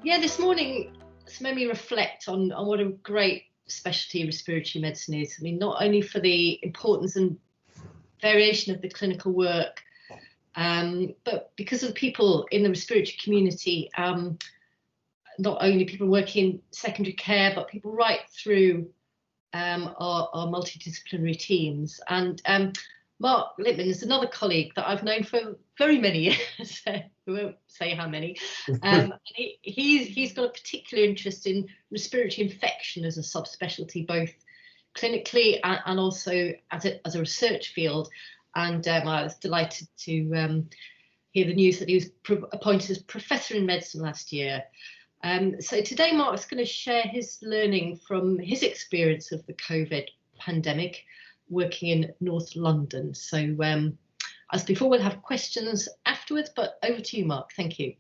Yeah, this morning it's made me reflect on what a great specialty respiratory medicine is. I mean, not only for the importance and variation of the clinical work, but because of the people in the respiratory community, not only people working in secondary care, but people right through our multidisciplinary teams. And Marc Lipman is another colleague that I've known for very many years. We won't say how many. And he's got a particular interest in respiratory infection as a subspecialty, both clinically and also as a research field. And I was delighted to hear the news that he was appointed as Professor in Medicine last year. So today Marc's going to share his learning from his experience of the COVID pandemic working in North London. So as before, we'll have questions afterwards, but over to you, Marc. Thank you.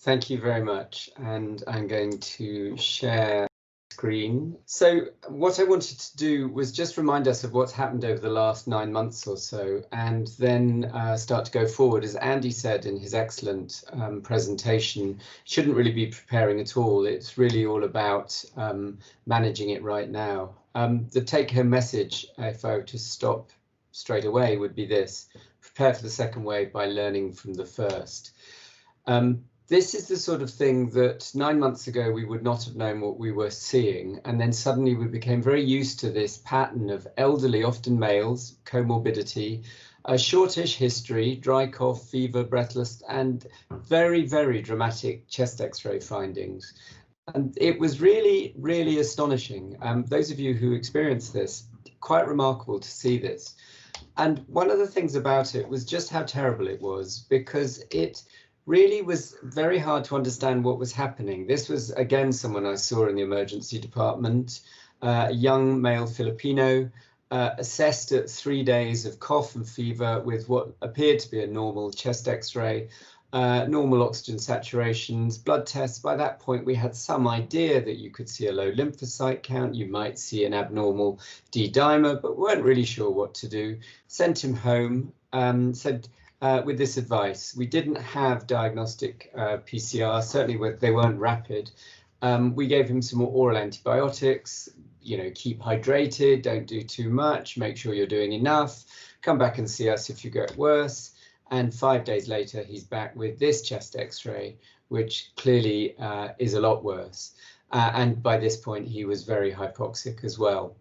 Thank you very much. And I'm going to share screen. So what I wanted to do was just remind us of what's happened over the last 9 months or so, and then start to go forward. As Andy said in his excellent presentation, shouldn't really be preparing at all. It's really all about managing it right now. The take-home message, if I were to stop straight away, would be this: prepare for the second wave by learning from the first. This is the sort of thing that 9 months ago we would not have known what we were seeing, and then suddenly we became very used to this pattern of elderly, often males, comorbidity, a shortish history, dry cough, fever, breathless, and very, very dramatic chest X-ray findings. And it was really, really astonishing. Those of you who experienced this, quite remarkable to see this. And one of the things about it was just how terrible it was, because it really was very hard to understand what was happening. This was, again, someone I saw in the emergency department, a young male Filipino, assessed at 3 days of cough and fever with what appeared to be a normal chest X-ray, normal oxygen saturations, blood tests. By that point, we had some idea that you could see a low lymphocyte count, you might see an abnormal D-dimer, but weren't really sure what to do. Sent him home, said, with this advice. We didn't have diagnostic PCR, certainly they weren't rapid. We gave him some more oral antibiotics, keep hydrated, don't do too much, make sure you're doing enough, come back and see us if you get worse. And 5 days later, he's back with this chest X-ray, which clearly is a lot worse. And by this point, he was very hypoxic as well.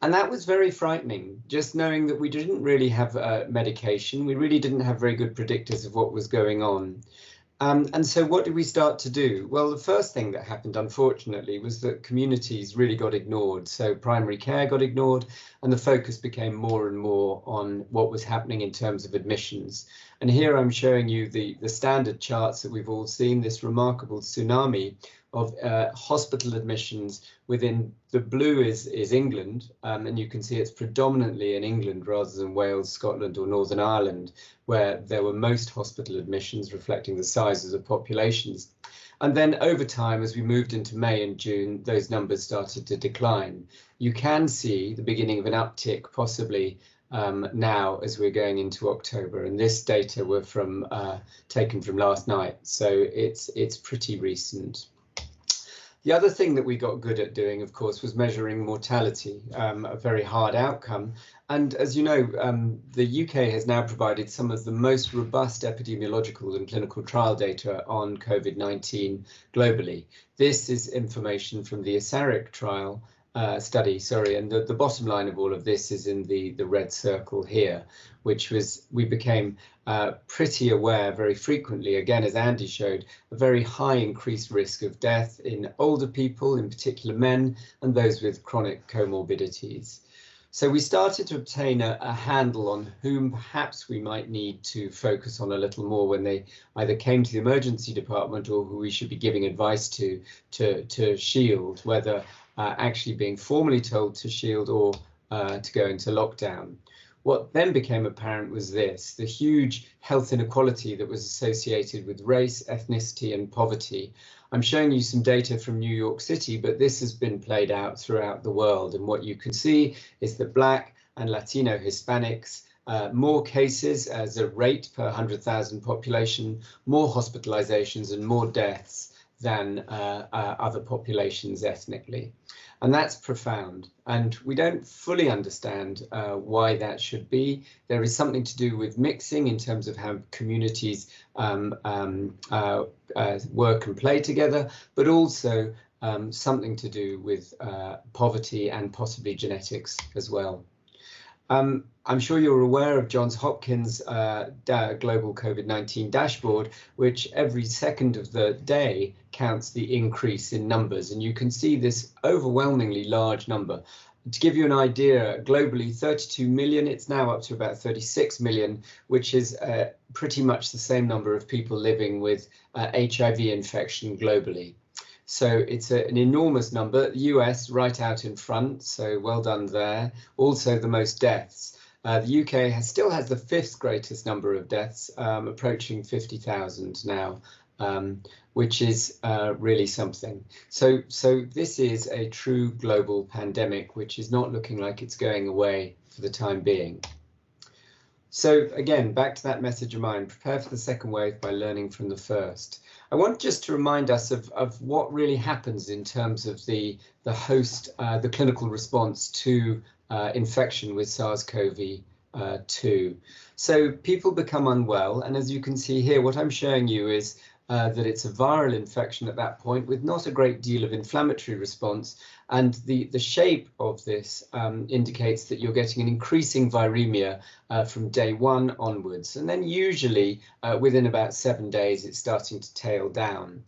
And that was very frightening, just knowing that we didn't really have medication. We really didn't have very good predictors of what was going on. And so what did we start to do? Well, the first thing that happened, unfortunately, was that communities really got ignored. So primary care got ignored, and the focus became more and more on what was happening in terms of admissions. And here I'm showing you the standard charts that we've all seen, this remarkable tsunami of hospital admissions. Within the blue is England, and you can see it's predominantly in England rather than Wales, Scotland or Northern Ireland, where there were most hospital admissions, reflecting the sizes of populations. And then over time, as we moved into May and June, those numbers started to decline. You can see the beginning of an uptick, possibly now as we're going into October, and this data were taken from last night, so it's pretty recent. The other thing that we got good at doing, of course, was measuring mortality, a very hard outcome. And as you know, the UK has now provided some of the most robust epidemiological and clinical trial data on COVID-19 globally. This is information from the ARC trial study, and the bottom line of all of this is in the red circle here, which was we became pretty aware very frequently, again, as Andy showed, a very high increased risk of death in older people, in particular men, and those with chronic comorbidities. So we started to obtain a handle on whom perhaps we might need to focus on a little more when they either came to the emergency department or who we should be giving advice to shield, whether actually being formally told to shield or to go into lockdown. What then became apparent was this: the huge health inequality that was associated with race, ethnicity and poverty. I'm showing you some data from New York City, but this has been played out throughout the world. And what you can see is that Black and Latino Hispanics, more cases as a rate per 100,000 population, more hospitalizations and more deaths than other populations ethnically. And that's profound. And we don't fully understand why that should be. There is something to do with mixing in terms of how communities work and play together, but also something to do with poverty and possibly genetics as well. I'm sure you're aware of Johns Hopkins global COVID-19 dashboard, which every second of the day counts the increase in numbers. And you can see this overwhelmingly large number. To give you an idea, globally 32 million, it's now up to about 36 million, which is pretty much the same number of people living with HIV infection globally. So it's an enormous number. The US right out in front, so well done there. Also the most deaths. The UK still has the 5th greatest number of deaths, approaching 50,000 now, which is really something. So this is a true global pandemic, which is not looking like it's going away for the time being. So again, back to that message of mine, prepare for the second wave by learning from the first. I want just to remind us of what really happens in terms of the host, the clinical response to infection with SARS-CoV-2. So people become unwell, and as you can see here, what I'm showing you is that it's a viral infection at that point with not a great deal of inflammatory response. And the shape of this indicates that you're getting an increasing viremia from day 1 onwards. And then usually within about 7 days, it's starting to tail down.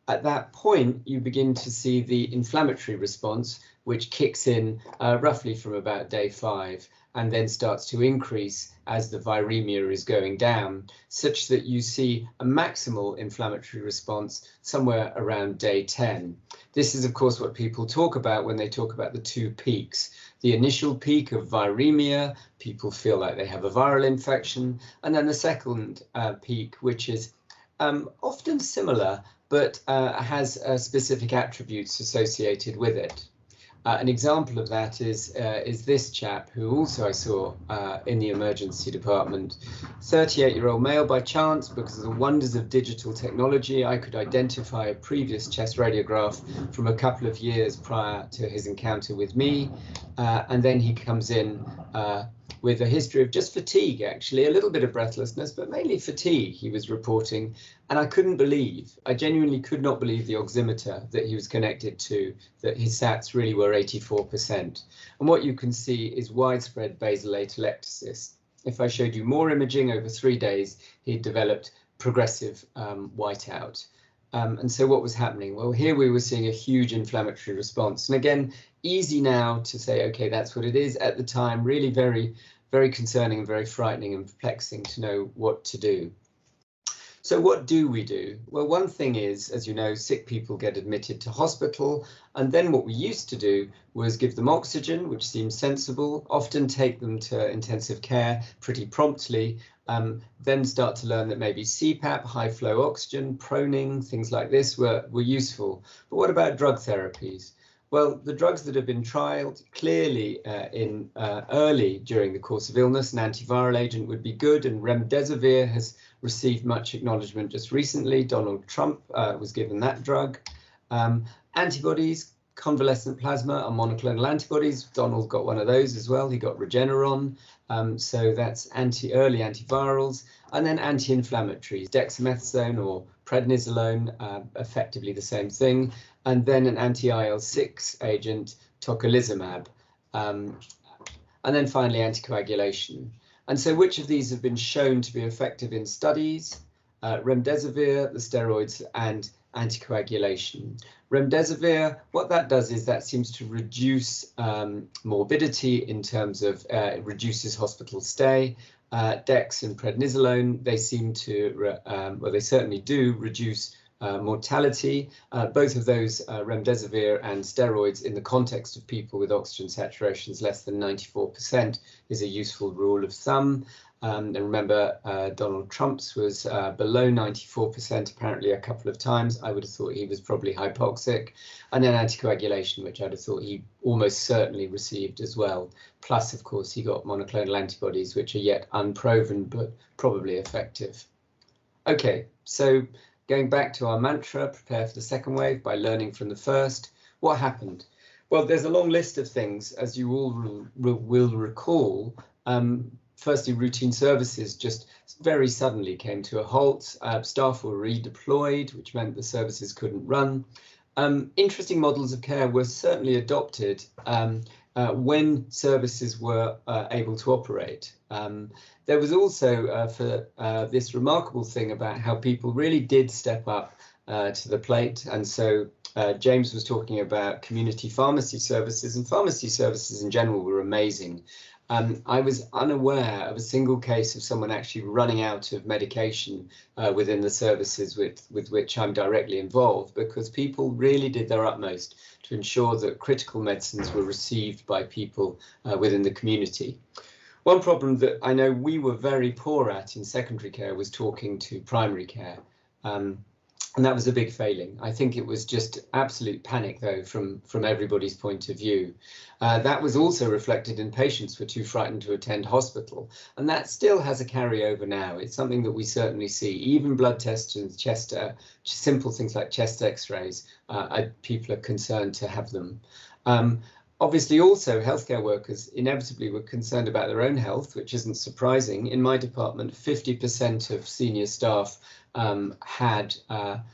At that point, you begin to see the inflammatory response, which kicks in roughly from about day 5 and then starts to increase as the viremia is going down, such that you see a maximal inflammatory response somewhere around day 10. This is, of course, what people talk about when they talk about the 2 peaks. The initial peak of viremia, people feel like they have a viral infection, and then the second peak, which is often similar, but has specific attributes associated with it. An example of that is this chap who also I saw in the emergency department. 38-year-old male. By chance, because of the wonders of digital technology, I could identify a previous chest radiograph from a couple of years prior to his encounter with me. And then he comes in with a history of just fatigue, actually, a little bit of breathlessness, but mainly fatigue, he was reporting. And I genuinely could not believe the oximeter that he was connected to, that his SATs really were 84%. And what you can see is widespread basal atelectasis. If I showed you more imaging over 3 days, he'd developed progressive whiteout. And so what was happening? Well, here we were seeing a huge inflammatory response. And again, easy now to say, OK, that's what it is. At the time, really very, very concerning and very frightening and perplexing to know what to do. So what do we do? Well, one thing is, as you know, sick people get admitted to hospital. And then what we used to do was give them oxygen, which seems sensible, often take them to intensive care pretty promptly, then start to learn that maybe CPAP, high flow oxygen, proning, things like this were useful. But what about drug therapies? Well, the drugs that have been trialed clearly early during the course of illness, an antiviral agent would be good, and remdesivir has received much acknowledgement just recently. Donald Trump was given that drug. Antibodies, convalescent plasma and monoclonal antibodies. Donald got one of those as well. He got Regeneron. So that's early antivirals, and then anti-inflammatories, dexamethasone or prednisolone, effectively the same thing, and then an anti-IL-6 agent, tocilizumab, and then finally anticoagulation. And so which of these have been shown to be effective in studies? Remdesivir, the steroids, and anticoagulation. Remdesivir, what that does is that seems to reduce morbidity in terms of it reduces hospital stay. Dex and prednisolone, they seem to, well, they certainly do reduce mortality. Both of those, remdesivir and steroids, in the context of people with oxygen saturations less than 94%, is a useful rule of thumb. And remember, Donald Trump's was below 94% apparently a couple of times. I would have thought he was probably hypoxic. And then anticoagulation, which I'd have thought he almost certainly received as well. Plus, of course, he got monoclonal antibodies, which are yet unproven, but probably effective. OK, so going back to our mantra, prepare for the second wave by learning from the first, what happened? Well, there's a long list of things, as you all will recall. Firstly, routine services just very suddenly came to a halt. Staff were redeployed, which meant the services couldn't run. Interesting models of care were certainly adopted when services were able to operate. There was also this remarkable thing about how people really did step up to the plate. And so James was talking about community pharmacy services, and pharmacy services in general were amazing. I was unaware of a single case of someone actually running out of medication within the services with which I'm directly involved, because people really did their utmost to ensure that critical medicines were received by people within the community. One problem that I know we were very poor at in secondary care was talking to primary care. And that was a big failing. I think it was just absolute panic, though, from everybody's point of view. That was also reflected in patients who were too frightened to attend hospital. And that still has a carryover now. It's something that we certainly see. Even blood tests and chest, simple things like chest x-rays, people are concerned to have them. Obviously, also, healthcare workers inevitably were concerned about their own health, which isn't surprising. In my department, 50% of senior staff had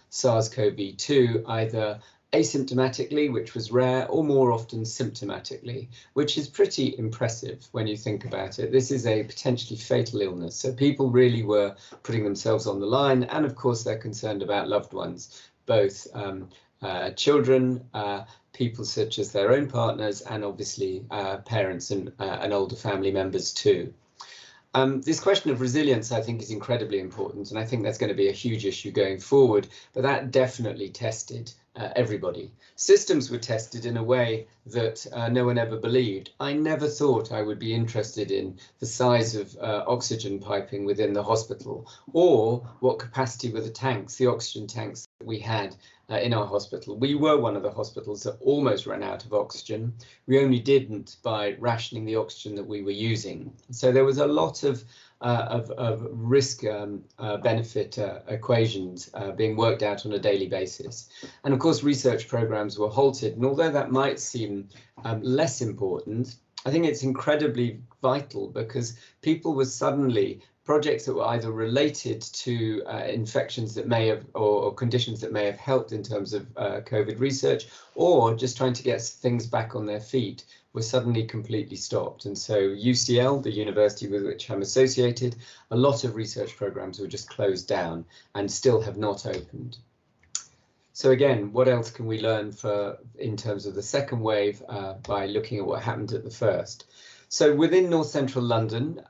SARS-CoV-2, either asymptomatically, which was rare, or more often symptomatically, which is pretty impressive when you think about it. This is a potentially fatal illness, so people really were putting themselves on the line, and of course they're concerned about loved ones, both children, people such as their own partners, and obviously parents and older family members too. This question of resilience, I think, is incredibly important, and I think that's going to be a huge issue going forward, but that definitely tested everybody. Systems were tested in a way that no one ever believed. I never thought I would be interested in the size of oxygen piping within the hospital, or what capacity were the tanks, the oxygen tanks that we had in our hospital. We were one of the hospitals that almost ran out of oxygen. We only didn't by rationing the oxygen that we were using. So there was a lot of risk benefit equations being worked out on a daily basis. And of course, research programs were halted. And although that might seem less important, I think it's incredibly vital, because people were suddenly projects that were either related to infections that may have, or conditions that may have helped in terms of COVID research, or just trying to get things back on their feet, were suddenly completely stopped. And so UCL, the university with which I'm associated, a lot of research programs were just closed down and still have not opened. So again, what else can we learn in terms of the second wave by looking at what happened at the first? So within North Central London,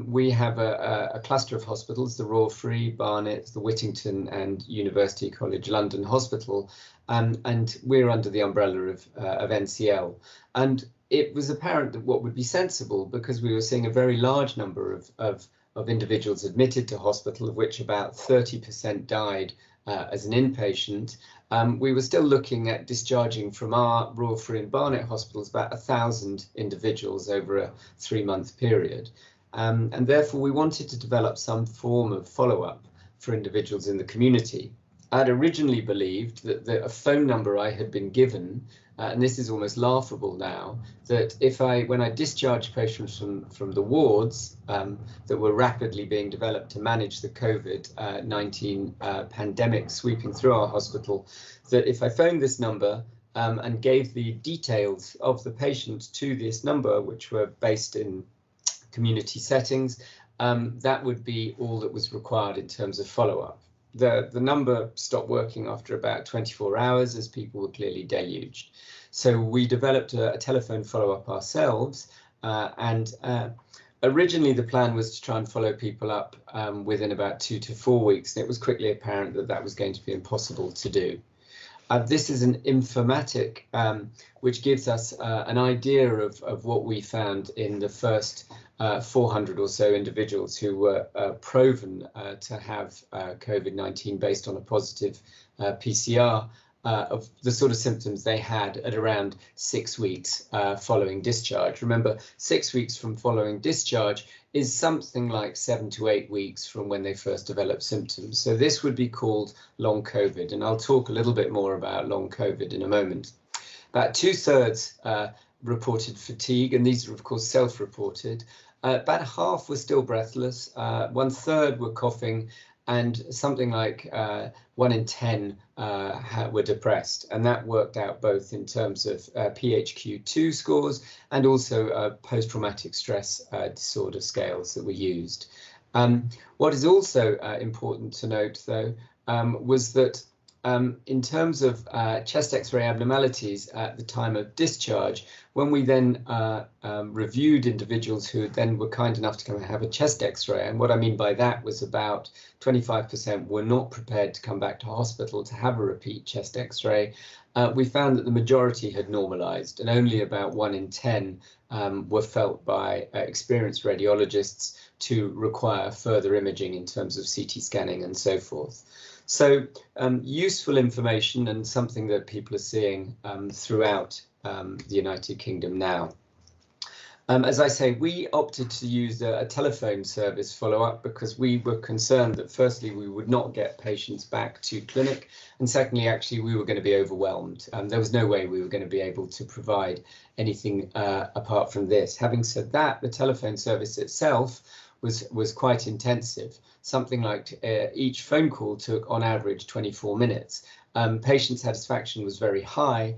we have a cluster of hospitals, the Royal Free, Barnet, the Whittington and University College London Hospital, and we're under the umbrella of NCL. And it was apparent that what would be sensible, because we were seeing a very large number of individuals admitted to hospital, of which about 30% died as an inpatient, we were still looking at discharging from our Royal Free and Barnet hospitals about 1,000 individuals over a 3-month period. And therefore, we wanted to develop some form of follow-up for individuals in the community. I'd originally believed that a phone number I had been given, and this is almost laughable now, that when I discharged patients from the wards that were rapidly being developed to manage the COVID-19 pandemic sweeping through our hospital, that if I phoned this number and gave the details of the patient to this number, which were based in community settings, that would be all that was required in terms of follow-up. The number stopped working after about 24 hours as people were clearly deluged. So we developed a telephone follow-up ourselves, and originally the plan was to try and follow people up within about 2 to 4 weeks, and it was quickly apparent that that was going to be impossible to do. This is an informatic which gives us an idea of what we found in the first 400 or so individuals who were proven to have COVID-19 based on a positive PCR of the sort of symptoms they had at around 6 weeks following discharge. Remember, 6 weeks from following discharge is something like 7 to 8 weeks from when they first develop symptoms. So this would be called long COVID, and I'll talk a little bit more about long COVID in a moment. About 2/3 reported fatigue, and these are of course self-reported. About half were still breathless, 1/3 were coughing, and something like 1 in 10 were depressed. And that worked out both in terms of PHQ-2 scores and also post-traumatic stress disorder scales that were used. What is also important to note, though, was that in terms of chest X-ray abnormalities at the time of discharge, when we then reviewed individuals who then were kind enough to come and have a chest X-ray, and what I mean by that was about 25% were not prepared to come back to hospital to have a repeat chest X-ray, we found that the majority had normalized, and only about 1 in 10 were felt by experienced radiologists to require further imaging in terms of CT scanning and so forth. So useful information, and something that people are seeing throughout the United Kingdom now. As I say, we opted to use a telephone service follow-up because we were concerned that firstly we would not get patients back to clinic, and secondly actually we were going to be overwhelmed. There was no way we were going to be able to provide anything apart from this. Having said that, the telephone service itself was quite intensive. Something like each phone call took on average 24 minutes. Patient satisfaction was very high.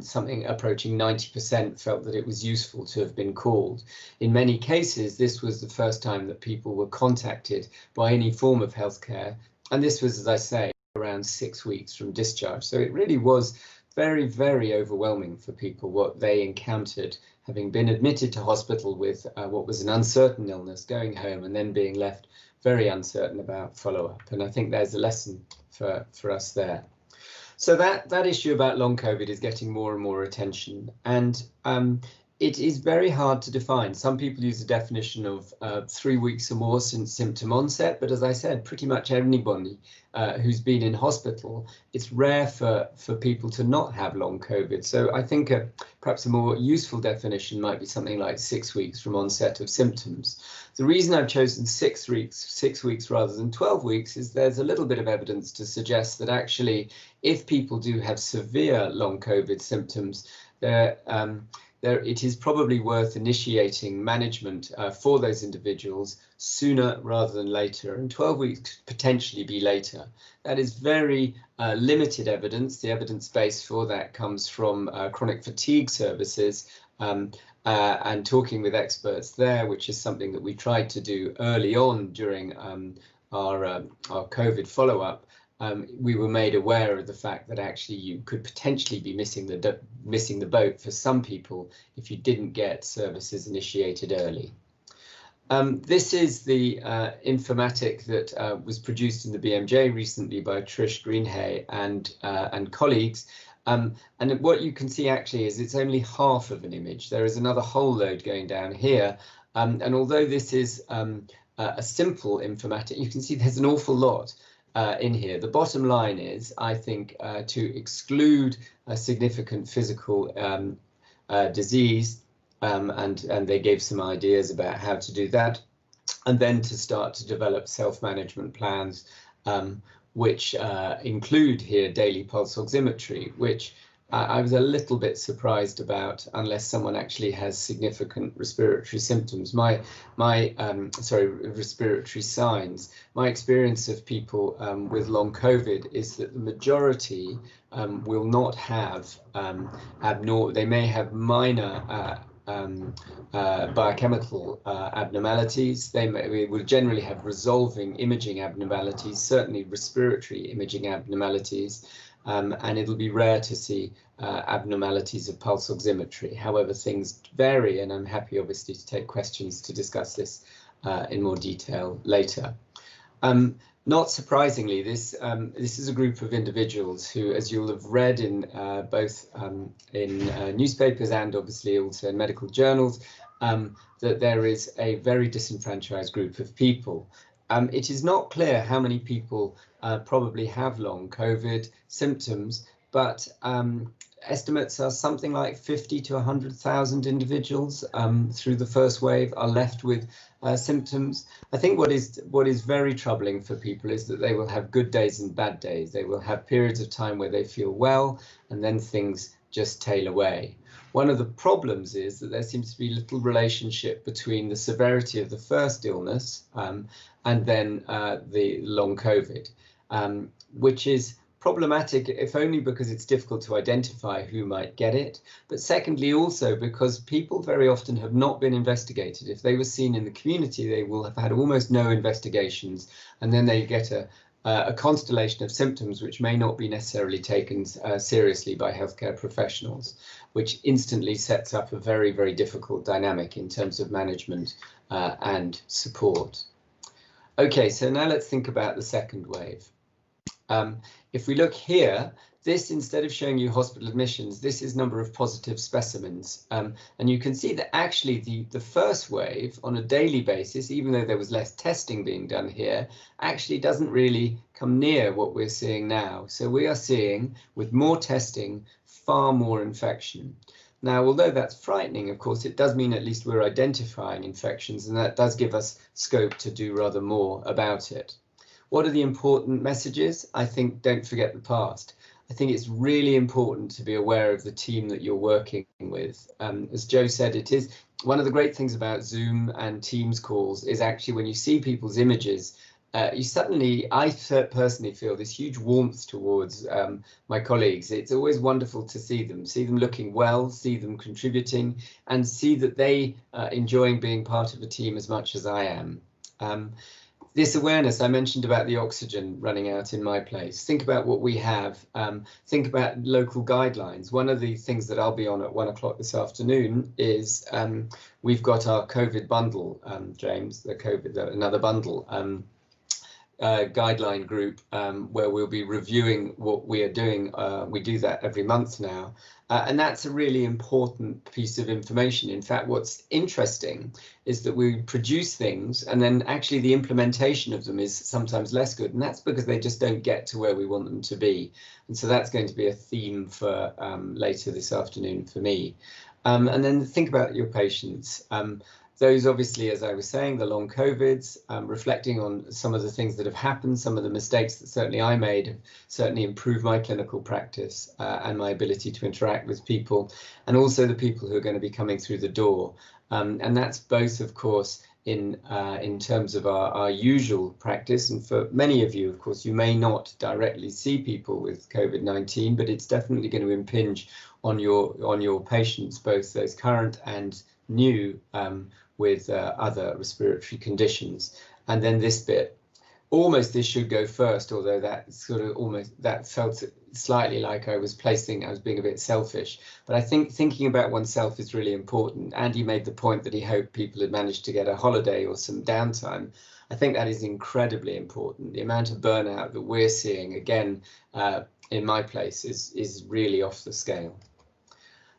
Something approaching 90% felt that it was useful to have been called. In many cases, this was the first time that people were contacted by any form of healthcare. And this was, as I say, around 6 weeks from discharge. So it really was very, very overwhelming for people what they encountered, having been admitted to hospital with what was an uncertain illness, going home and then being left very uncertain about follow-up. And I think there's a lesson for us there. So that issue about long COVID is getting more and more attention, and it is very hard to define. Some people use the definition of 3 weeks or more since symptom onset, but as I said, pretty much anybody who's been in hospital, it's rare for people to not have long COVID. So I think perhaps a more useful definition might be something like 6 weeks from onset of symptoms. The reason I've chosen 6 weeks rather than 12 weeks is there's a little bit of evidence to suggest that actually if people do have severe long COVID symptoms, it is probably worth initiating management for those individuals sooner rather than later, and 12 weeks could potentially be later. That is very limited evidence. The evidence base for that comes from chronic fatigue services and talking with experts there, which is something that we tried to do early on during our COVID follow-up. We were made aware of the fact that actually you could potentially be missing the boat for some people if you didn't get services initiated early. This is the informatic that was produced in the BMJ recently by Trish Greenhay and colleagues. And what you can see actually is it's only half of an image. There is another whole load going down here. And although this is a simple informatic, you can see there's an awful lot in here. The bottom line is, I think, to exclude a significant physical disease, and they gave some ideas about how to do that, and then to start to develop self-management plans, which include here daily pulse oximetry, which I was a little bit surprised about, unless someone actually has significant respiratory symptoms. Respiratory signs. My experience of people with long COVID is that the majority will not have they may have minor biochemical abnormalities. They will generally have resolving imaging abnormalities, certainly respiratory imaging abnormalities. And it'll be rare to see abnormalities of pulse oximetry. However, things vary, and I'm happy obviously to take questions to discuss this in more detail later. Not surprisingly, this is a group of individuals who, as you'll have read in both in newspapers and obviously also in medical journals, that there is a very disenfranchised group of people. It is not clear how many people probably have long COVID symptoms, but estimates are something like 50 to 100,000 individuals through the first wave are left with symptoms. I think what is very troubling for people is that they will have good days and bad days. They will have periods of time where they feel well, and then things just tail away. One of the problems is that there seems to be little relationship between the severity of the first illness and then the long COVID, which is problematic, if only because it's difficult to identify who might get it, but secondly also because people very often have not been investigated. If they were seen in the community, they will have had almost no investigations, and then they get a constellation of symptoms which may not be necessarily taken seriously by healthcare professionals, which instantly sets up a very, very difficult dynamic in terms of management and support. Okay, so now let's think about the second wave. If we look here, this, instead of showing you hospital admissions, this is number of positive specimens. And you can see that actually the first wave on a daily basis, even though there was less testing being done here, actually doesn't really come near what we're seeing now. So we are seeing, with more testing, far more infection. Now, although that's frightening, of course, it does mean at least we're identifying infections, and that does give us scope to do rather more about it. What are the important messages? I think don't forget the past. I think it's really important to be aware of the team that you're working with. As Joe said, it is one of the great things about Zoom and Teams calls is actually when you see people's images, you suddenly, I personally feel this huge warmth towards my colleagues. It's always wonderful to see them looking well, see them contributing, and see that they are enjoying being part of a team as much as I am. This awareness, I mentioned about the oxygen running out in my place. Think about what we have. Think about local guidelines. One of the things that I'll be on at 1 o'clock this afternoon is we've got our COVID bundle, James, another bundle guideline group where we'll be reviewing what we are doing. We do that every month now. And that's a really important piece of information. In fact, what's interesting is that we produce things and then actually the implementation of them is sometimes less good. And that's because they just don't get to where we want them to be. And so that's going to be a theme for later this afternoon for me. And then think about your patients. Those obviously, as I was saying, the long COVIDs, reflecting on some of the things that have happened, some of the mistakes that certainly I made have certainly improved my clinical practice and my ability to interact with people, and also the people who are going to be coming through the door. And that's both, of course, in terms of our usual practice. And for many of you, of course, you may not directly see people with COVID-19, but it's definitely going to impinge on your patients, both those current and new with other respiratory conditions. And then this bit, almost this should go first, although that sort of that felt slightly like I was being a bit selfish. But I think thinking about oneself is really important. Andy made the point that he hoped people had managed to get a holiday or some downtime. I think that is incredibly important. The amount of burnout that we're seeing, again, in my place is really off the scale.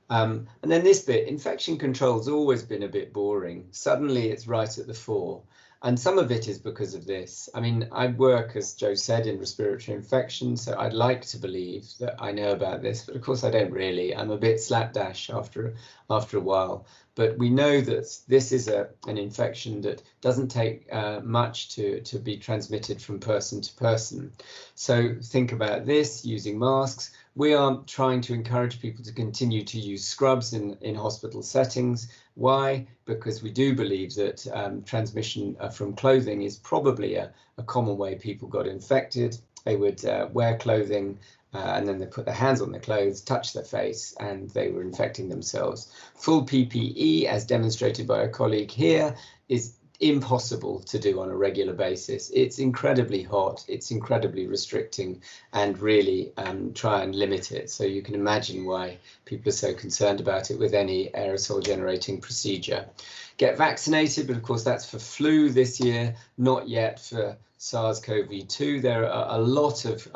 And then this bit, infection control has always been a bit boring. Suddenly it's right at the fore. And some of it is because of this. I mean, I work, as Joe said, in respiratory infections, so I'd like to believe that I know about this, but of course I don't really. I'm a bit slapdash after a while. But we know that this is an infection that doesn't take much to be transmitted from person to person. So think about this, using masks. We are trying to encourage people to continue to use scrubs in hospital settings. Why? Because we do believe that transmission from clothing is probably a common way people got infected. They would wear clothing and then they put their hands on their clothes, touch their face, and they were infecting themselves. Full PPE, as demonstrated by a colleague here, is impossible to do on a regular basis. It's incredibly hot, it's incredibly restricting, and really try and limit it. So you can imagine why people are so concerned about it with any aerosol generating procedure. Get vaccinated, but of course that's for flu this year, not yet for SARS-CoV-2. There are a lot of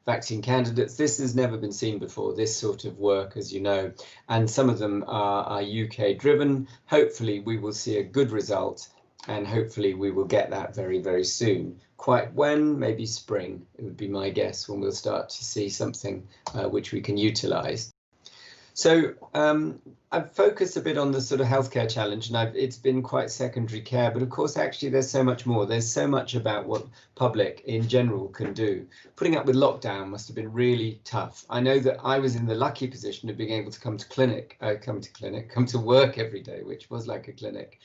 vaccine candidates. This has never been seen before, this sort of work, as you know, and some of them are UK driven. Hopefully we will see a good result. and hopefully we will get that very, very soon. Quite when? Maybe spring, it would be my guess, when we'll start to see something which we can utilize. So I've focused a bit on the sort of healthcare challenge, and it's been quite secondary care, but of course actually there's so much more. There's so much about what public in general can do. Putting up with lockdown must have been really tough. I know that I was in the lucky position of being able to come to work every day, which was like a clinic.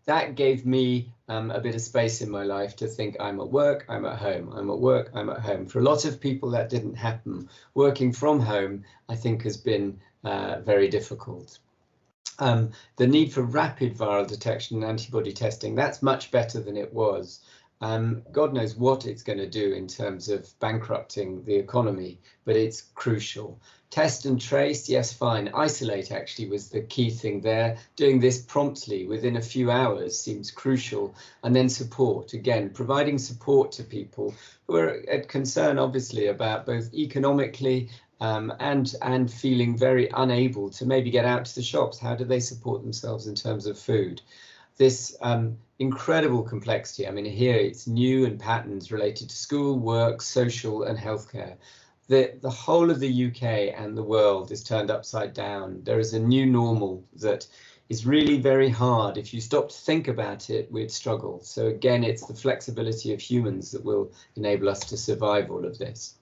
That gave me a bit of space in my life to think, I'm at work, I'm at home, I'm at work, I'm at home. For a lot of people that didn't happen. Working from home, I think, has been very difficult. The need for rapid viral detection and antibody testing, that's much better than it was. God knows what it's going to do in terms of bankrupting the economy, but it's crucial. Test and trace, yes, fine. Isolate actually was the key thing there. Doing this promptly within a few hours seems crucial. And then support, again, providing support to people who are at concern, obviously, about both economically and feeling very unable to maybe get out to the shops. How do they support themselves in terms of food? This incredible complexity. I mean, here it's new and patterns related to school, work, social and healthcare. The whole of the UK and the world is turned upside down. There is a new normal that is really very hard. If you stop to think about it, we'd struggle. So again, it's the flexibility of humans that will enable us to survive all of this.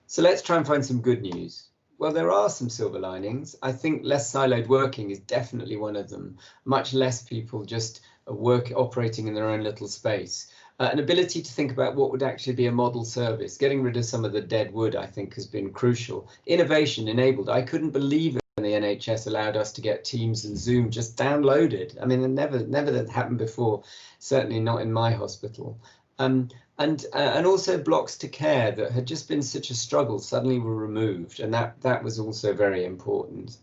So let's try and find some good news. Well, there are some silver linings. I think less siloed working is definitely one of them. Much less people just operating in their own little space. An ability to think about what would actually be a model service. Getting rid of some of the dead wood, I think, has been crucial. Innovation enabled. I couldn't believe it when the NHS allowed us to get Teams and Zoom just downloaded. I mean, it never that happened before, certainly not in my hospital. And also blocks to care that had just been such a struggle suddenly were removed, and that was also very important.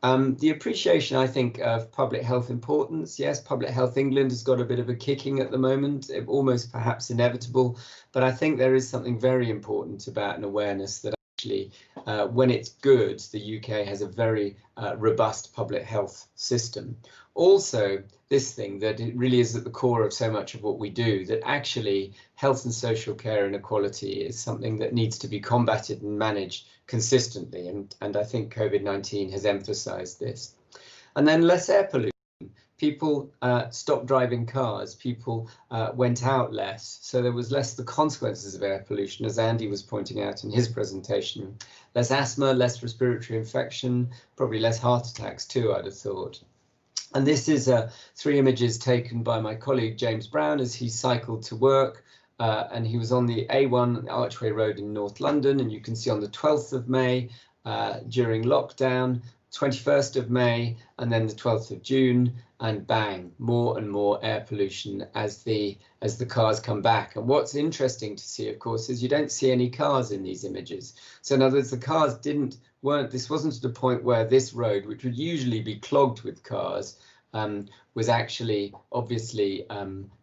The appreciation, I think, of public health importance. Yes, Public Health England has got a bit of a kicking at the moment, almost perhaps inevitable, but I think there is something very important about an awareness that actually, when it's good, the UK has a very robust public health system. Also, this thing that it really is at the core of so much of what we do, that actually health and social care inequality is something that needs to be combated and managed consistently. And I think COVID-19 has emphasized this. And then less air pollution. People stopped driving cars, people went out less, so there was less the consequences of air pollution, as Andy was pointing out in his presentation. Less asthma, less respiratory infection, probably less heart attacks too, I'd have thought. And this is 3 images taken by my colleague James Brown as he cycled to work, and he was on the A1 Archway Road in North London, and you can see on the 12th of May during lockdown, 21st of May, and then the 12th of June, and bang, more and more air pollution as the cars come back. And what's interesting to see, of course, is you don't see any cars in these images. So in other words, the cars this wasn't at a point where this road, which would usually be clogged with cars, was actually obviously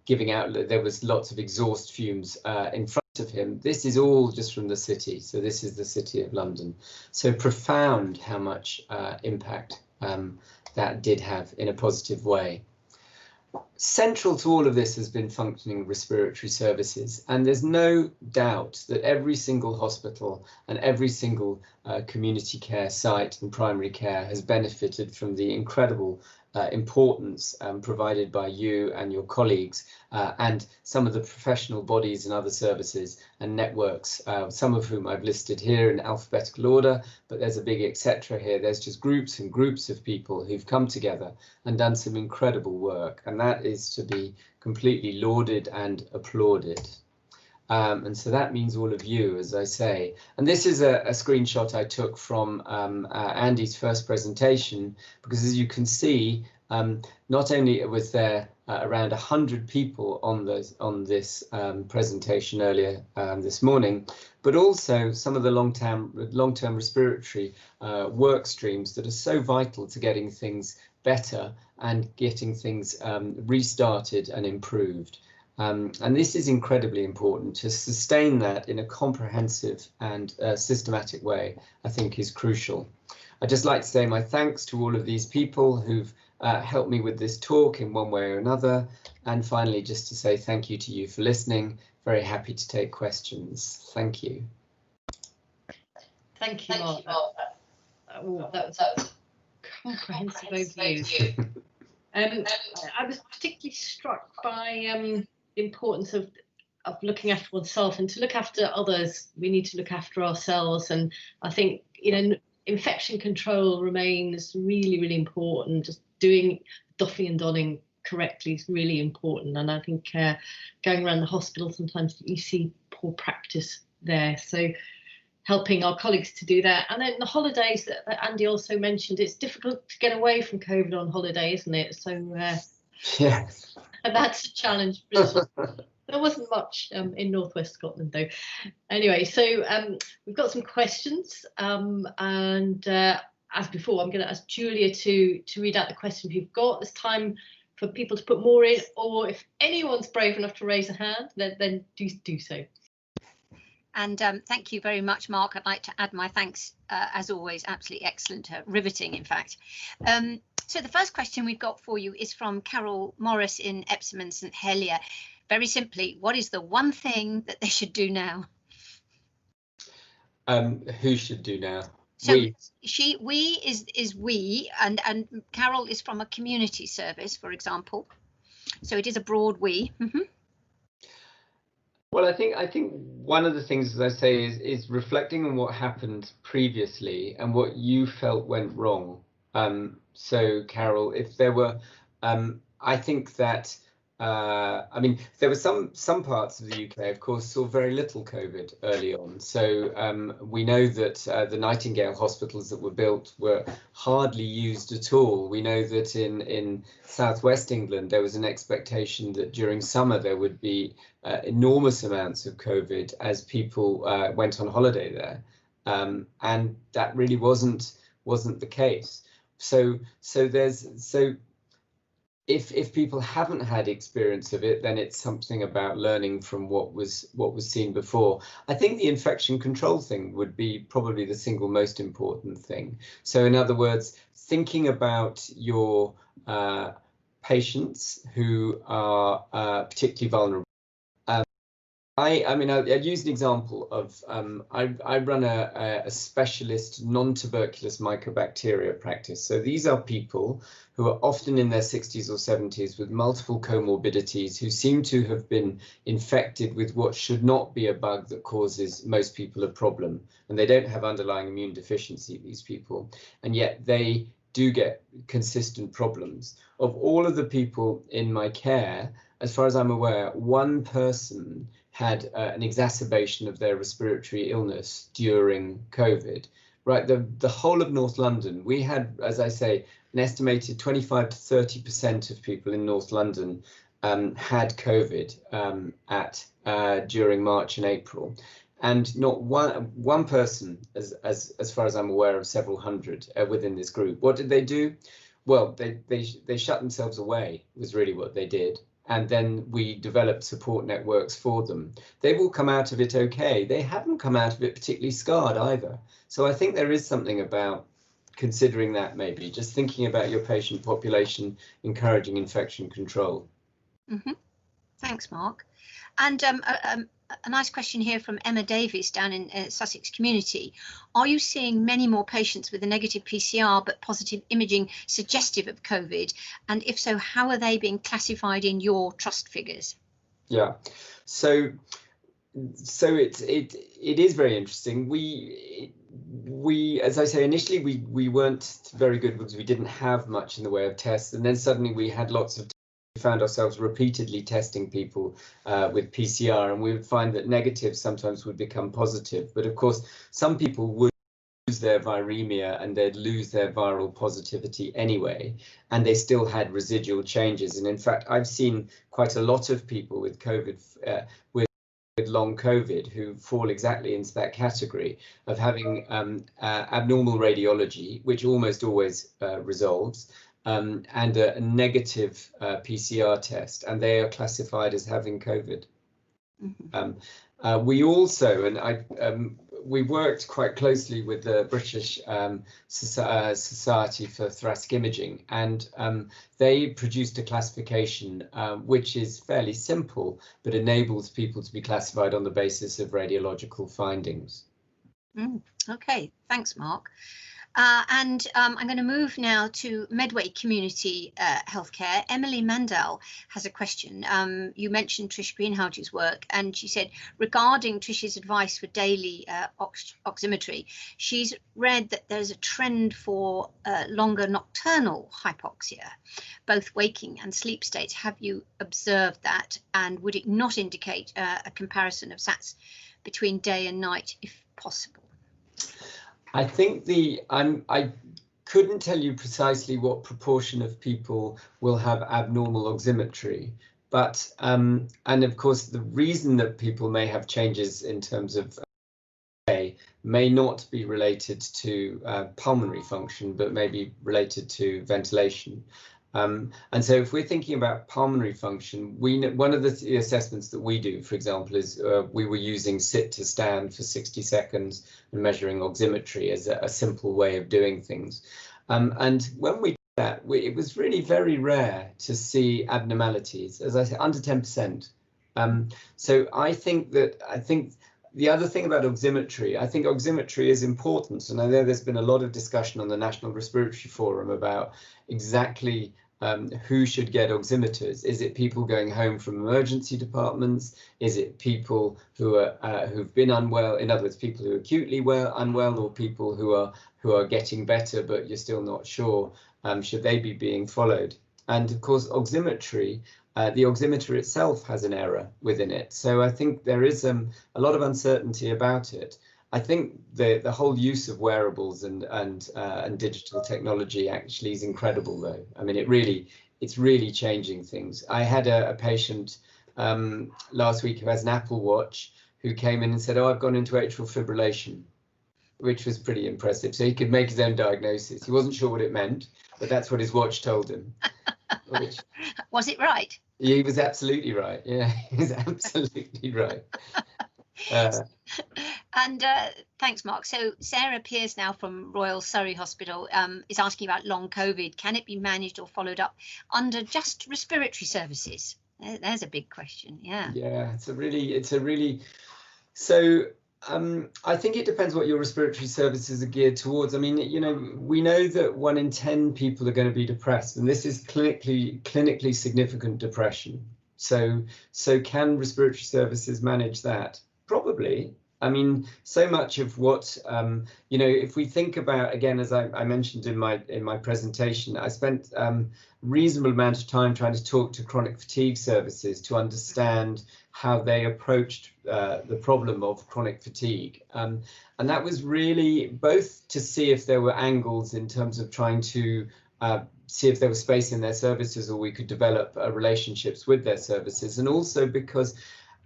giving out, there was lots of exhaust fumes in front of him. This is all just from the city. So this is the City of London. So profound how much impact that did have in a positive way. Central to all of this has been functioning respiratory services, and there's no doubt that every single hospital and every single community care site and primary care has benefited from the incredible importance provided by you and your colleagues and some of the professional bodies and other services and networks, some of whom I've listed here in alphabetical order, but there's a big etc. here. There's just groups and groups of people who've come together and done some incredible work, and that is to be completely lauded and applauded. And so that means all of you, as I say. And this is a screenshot I took from Andy's first presentation, because as you can see, not only was there around 100 people on this presentation earlier this morning, but also some of the long-term respiratory work streams that are so vital to getting things better and getting things restarted and improved. And this is incredibly important. To sustain that in a comprehensive and systematic way, I think is crucial. I'd just like to say my thanks to all of these people who've helped me with this talk in one way or another. And finally, just to say thank you to you for listening. Very happy to take questions. Thank you. Thank you, Mark. That was a comprehensive overview. I was particularly struck by the importance of looking after oneself, and to look after others, we need to look after ourselves. And I think, infection control remains really, really important. Just doing doffing and donning correctly is really important. And I think going around the hospital, sometimes you see poor practice there. So helping our colleagues to do that. And then the holidays that Andy also mentioned, it's difficult to get away from COVID on holiday, isn't it? So yeah, that's a challenge. There wasn't much in Northwest Scotland, though. Anyway, so we've got some questions, and as before, I'm going to ask Julia to read out the question. If you've got, there's time for people to put more in, or if anyone's brave enough to raise a hand, then do so. And thank you very much, Mark. I'd like to add my thanks, as always, absolutely excellent, riveting, in fact. So the first question we've got for you is from Carol Morris in Epsom and St Helier. Very simply, what is the one thing that they should do now? Who should do now? So we. We is we, and Carol is from a community service, for example. So it is a broad we. Mm-hmm. Well, I think one of the things, as I say, is reflecting on what happened previously and what you felt went wrong. So, Carol, if there were, I think that, I mean, there were some parts of the UK, of course, saw very little COVID early on. So we know that the Nightingale hospitals that were built were hardly used at all. We know that in southwest England, there was an expectation that during summer there would be enormous amounts of COVID as people went on holiday there. And that really wasn't the case. So if people haven't had experience of it, then it's something about learning from what was seen before. I think the infection control thing would be probably the single most important thing. So in other words, thinking about your patients who are particularly vulnerable. I'd use an example of I run a specialist non-tuberculous mycobacteria practice. So these are people who are often in their 60s or 70s with multiple comorbidities, who seem to have been infected with what should not be a bug that causes most people a problem. And they don't have underlying immune deficiency, these people, and yet they do get consistent problems. Of all of the people in my care, as far as I'm aware, one person had an exacerbation of their respiratory illness during COVID. Right, the whole of North London, we had, as I say, an estimated 25 to 30% of people in North London had COVID during March and April, and not one person, as far as I'm aware of several hundred within this group. What did they do? Well, they shut themselves away, was really what they did. And then we developed support networks for them. They've all come out of it okay. They haven't come out of it particularly scarred either. So I think there is something about considering that, maybe just thinking about your patient population, encouraging infection control. Mm-hmm. Thanks, Mark. And a nice question here from Emma Davies down in Sussex Community. Are you seeing many more patients with a negative PCR but positive imaging suggestive of COVID? And if so, how are they being classified in your trust figures? Yeah, so it is very interesting. We, as I say, initially we weren't very good because we didn't have much in the way of tests, and then suddenly we had lots of. We found ourselves repeatedly testing people with PCR, and we would find that negative sometimes would become positive. But of course, some people would lose their viremia and they'd lose their viral positivity anyway, and they still had residual changes. And in fact, I've seen quite a lot of people with COVID, with long COVID, who fall exactly into that category of having abnormal radiology, which almost always resolves. And a negative PCR test, and they are classified as having COVID. Mm-hmm. We also, and we've worked quite closely with the British Society for Thoracic Imaging, and they produced a classification which is fairly simple, but enables people to be classified on the basis of radiological findings. Okay, thanks, Mark. I'm going to move now to Medway Community Healthcare. Emily Mandel has a question. You mentioned Trish Greenhalgh's work, and she said, regarding Trish's advice for daily oximetry, she's read that there's a trend for longer nocturnal hypoxia, both waking and sleep states. Have you observed that? And would it not indicate a comparison of SATs between day and night, if possible? I think I couldn't tell you precisely what proportion of people will have abnormal oximetry, but and of course the reason that people may have changes in terms of may not be related to pulmonary function, but may be related to ventilation. And so if we're thinking about pulmonary function, one of the assessments that we do, for example, is we were using sit to stand for 60 seconds and measuring oximetry as a simple way of doing things. And when we did that, it was really very rare to see abnormalities, as I said, under 10%. So I think the other thing about oximetry, I think oximetry is important, and I know there's been a lot of discussion on the National Respiratory Forum about exactly who should get oximeters. Is it people going home from emergency departments? Is it people who are who've been unwell? In other words, people who are acutely unwell, or people who are getting better but you're still not sure? Should they be being followed? And of course, oximetry. The oximeter itself has an error within it, so I think there is a lot of uncertainty about it. I think the whole use of wearables and digital technology actually is incredible, though. I mean, it's really changing things. I had a patient last week who has an Apple Watch who came in and said, "Oh, I've gone into atrial fibrillation," which was pretty impressive. So he could make his own diagnosis. He wasn't sure what it meant, but that's what his watch told him. Was it right? He was absolutely right. Yeah, he was absolutely right. And thanks, Mark. So Sarah Pearce now from Royal Surrey Hospital is asking about long COVID. Can it be managed or followed up under just respiratory services? There's a big question. Yeah. Yeah, it's a really. So I think it depends what your respiratory services are geared towards. I mean, we know that 1 in 10 people are going to be depressed, and this is clinically significant depression. So can respiratory services manage that? Probably. I mean, so much of what if we think about, again, as I mentioned in my presentation, I spent a reasonable amount of time trying to talk to chronic fatigue services to understand how they approached the problem of chronic fatigue, and that was really both to see if there were angles in terms of trying to see if there was space in their services, or we could develop relationships with their services, and also because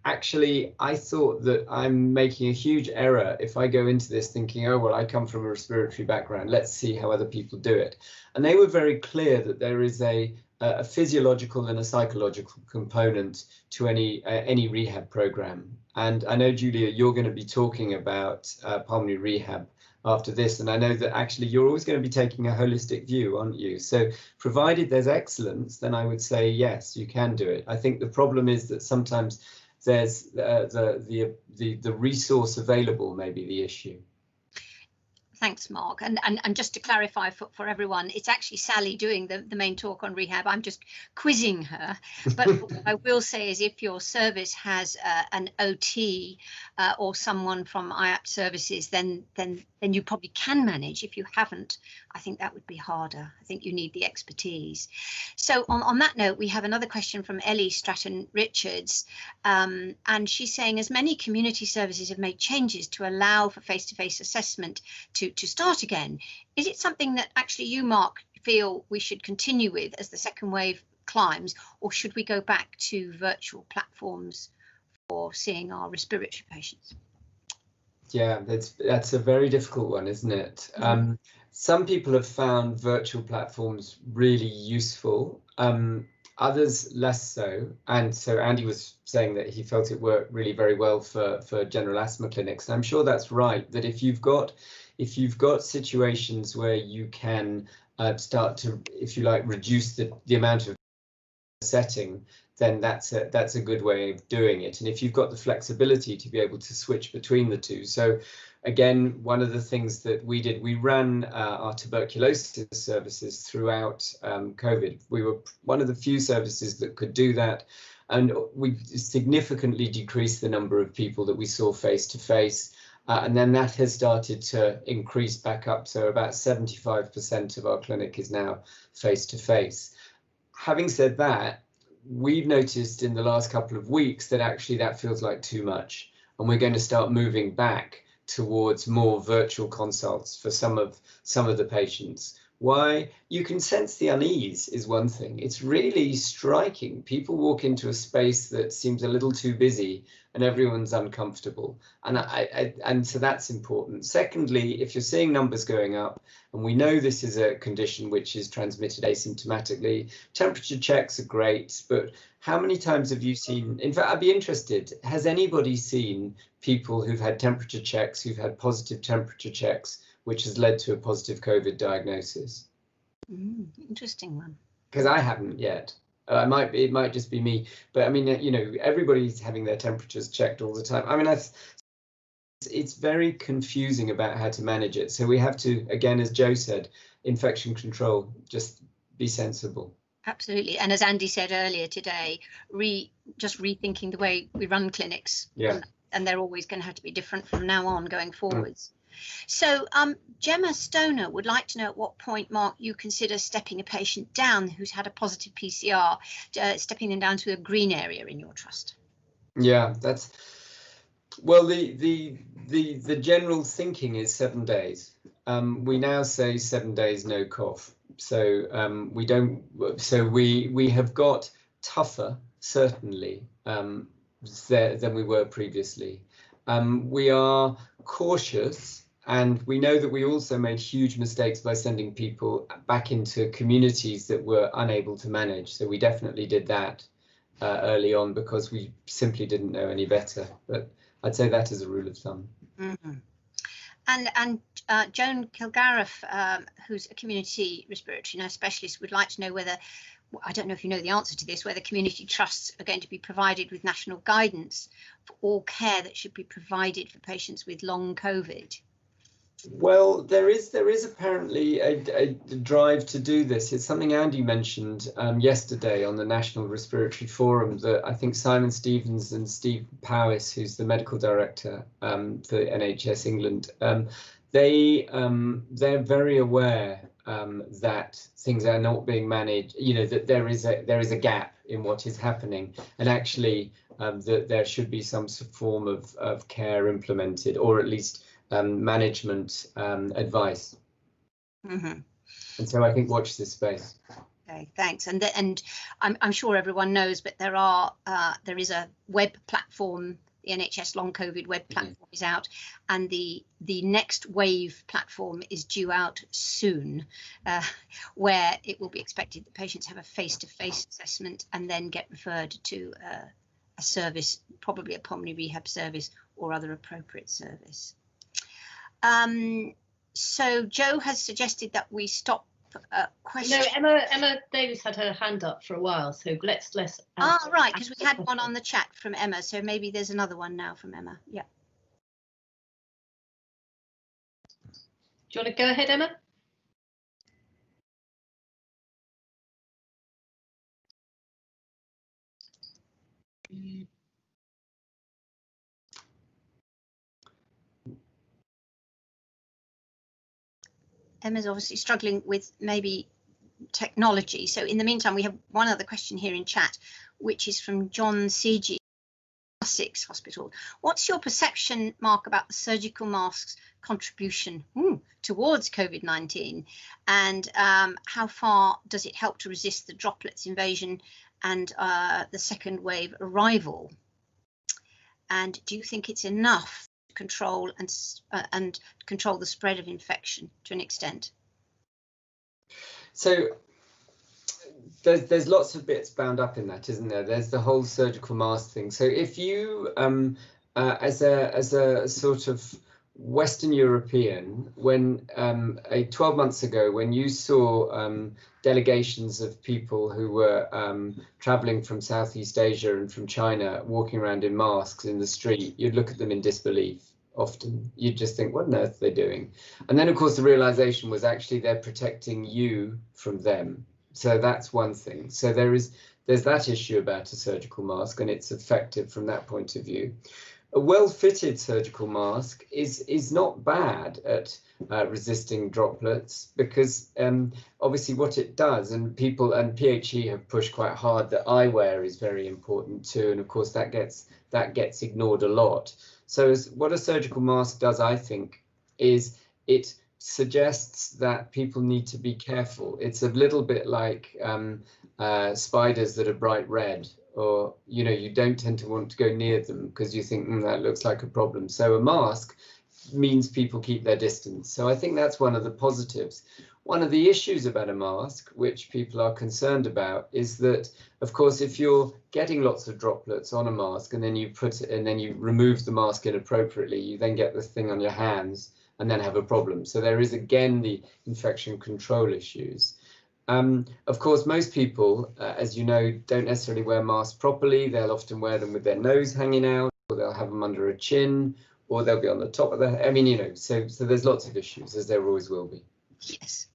actually, I thought that I'm making a huge error if I go into this thinking, oh, well, I come from a respiratory background, let's see how other people do it. And they were very clear that there is a physiological and a psychological component to any rehab program. And I know, Julia, you're going to be talking about pulmonary rehab after this, and I know that actually you're always going to be taking a holistic view, aren't you? So provided there's excellence, then I would say, yes, you can do it. I think the problem is that sometimes there's the resource available may be the issue. Thanks, Mark. And just to clarify for everyone, it's actually Sally doing the main talk on rehab. I'm just quizzing her. But what I will say is if your service has an OT or someone from IAPT services, then you probably can manage. If you haven't, I think that would be harder. I think you need the expertise. So on that note, we have another question from Ellie Stratton-Richards. And she's saying, as many community services have made changes to allow for face-to-face assessment to start again, is it something that actually you, Mark, feel we should continue with as the second wave climbs, or should we go back to virtual platforms for seeing our respiratory patients? Yeah, that's a very difficult one, isn't it? Some people have found virtual platforms really useful. others less so. And so Andy was saying that he felt it worked really very well for general asthma clinics. And I'm sure that's right, that if you've got situations where you can start to, if you like, reduce the amount of setting, then that's a good way of doing it. And if you've got the flexibility to be able to switch between the two. So again, one of the things that we did, we ran our tuberculosis services throughout COVID. We were one of the few services that could do that. And we significantly decreased the number of people that we saw face to face. And then that has started to increase back up. So about 75% of our clinic is now face to face. Having said that, we've noticed in the last couple of weeks that actually that feels like too much, and we're going to start moving back towards more virtual consults for some of the patients. Why? You can sense the unease is one thing. It's really striking. People walk into a space that seems a little too busy and everyone's uncomfortable. And so that's important. Secondly, if you're seeing numbers going up, and we know this is a condition which is transmitted asymptomatically, temperature checks are great, but how many times have you seen, in fact, I'd be interested, has anybody seen people who've had temperature checks, who've had positive temperature checks, which has led to a positive COVID diagnosis? Interesting one. Because I haven't yet. It might just be me, but I mean, you know, everybody's having their temperatures checked all the time. I mean, it's very confusing about how to manage it. So we have to, again, as Joe said, infection control, just be sensible. Absolutely. And as Andy said earlier today, just rethinking the way we run clinics. Yeah. And they're always going to have to be different from now on going forwards. So Gemma Stoner would like to know at what point, Mark, you consider stepping a patient down who's had a positive PCR, stepping them down to a green area in your trust. Yeah, that's, well, the general thinking is 7 days. We now say 7 days no cough. So we have got tougher, certainly, than we were previously. We are cautious, and we know that we also made huge mistakes by sending people back into communities that were unable to manage. So we definitely did that early on because we simply didn't know any better. But I'd say that is a rule of thumb. Mm-hmm. And Joan Kilgariff, who's a community respiratory nurse specialist, would like to know whether, I don't know if you know the answer to this, whether community trusts are going to be provided with national guidance for all care that should be provided for patients with long COVID. Well, there is apparently a drive to do this. It's something Andy mentioned yesterday on the National Respiratory Forum, that I think Simon Stevens and Steve Powis, who's the medical director for NHS England, they're very aware that things are not being managed, you know, that there is a gap in what is happening, and actually that there should be some form of care implemented, or at least management advice. Mm-hmm. And so I think watch this space. Okay, thanks. And I'm sure everyone knows, but there is a web platform. The NHS Long COVID web platform is out, and the next wave platform is due out soon, where it will be expected that patients have a face-to-face assessment and then get referred to a service, probably a pulmonary rehab service or other appropriate service. So Joe has suggested that we stop questions. No, Emma Davis had her hand up for a while, so let's right, because we had one on the chat from Emma, so maybe there's another one now from Emma. Yeah. Do you want to go ahead, Emma? Emma's obviously struggling with maybe technology. So in the meantime, we have one other question here in chat, which is from John CG, Sussex Hospital. What's your perception, Mark, about the surgical mask's contribution towards COVID-19, and how far does it help to resist the droplets invasion and the second wave arrival? And do you think it's enough to control and control the spread of infection to an extent? So there's lots of bits bound up in that, isn't there? There's the whole surgical mask thing. So if you, as a sort of Western European, when 12 months ago, when you saw delegations of people who were traveling from Southeast Asia and from China walking around in masks in the street, you'd look at them in disbelief. Often you'd just think, what on earth are they doing? And then, of course, the realization was actually they're protecting you from them. So that's one thing. So there's that issue about a surgical mask, and it's effective from that point of view. A well-fitted surgical mask is not bad at resisting droplets, because obviously what it does, and people and PHE have pushed quite hard that eyewear is very important too, and of course that gets ignored a lot. So what a surgical mask does, I think, is it suggests that people need to be careful. It's a little bit like spiders that are bright red, or you don't tend to want to go near them because you think that looks like a problem. So a mask means people keep their distance. So I think that's one of the positives. One of the issues about a mask, which people are concerned about, is that, of course, if you're getting lots of droplets on a mask and then you remove the mask inappropriately, you then get this thing on your hands and then have a problem. So there is again the infection control issues. Of course, most people, as you know, don't necessarily wear masks properly. They'll often wear them with their nose hanging out, or they'll have them under a chin, or they'll be on the top of the head. I mean, so there's lots of issues, as there always will be. Yes.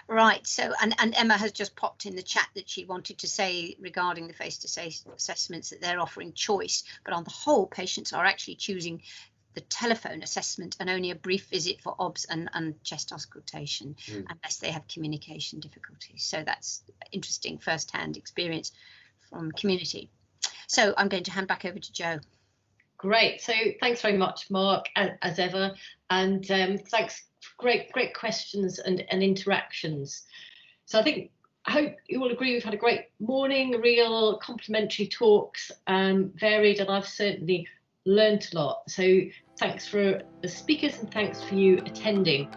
Right. So, and Emma has just popped in the chat that she wanted to say regarding the face-to-face assessments that they're offering choice, but on the whole, patients are actually choosing the telephone assessment and only a brief visit for OBS and chest auscultation, unless they have communication difficulties. So that's interesting first-hand experience from community. So I'm going to hand back over to Jo. Great. So thanks very much, Mark, as ever, and thanks for great questions and interactions. So I hope you all agree we've had a great morning, real complimentary talks, varied, and I've certainly learned a lot. So thanks for the speakers and thanks for you attending.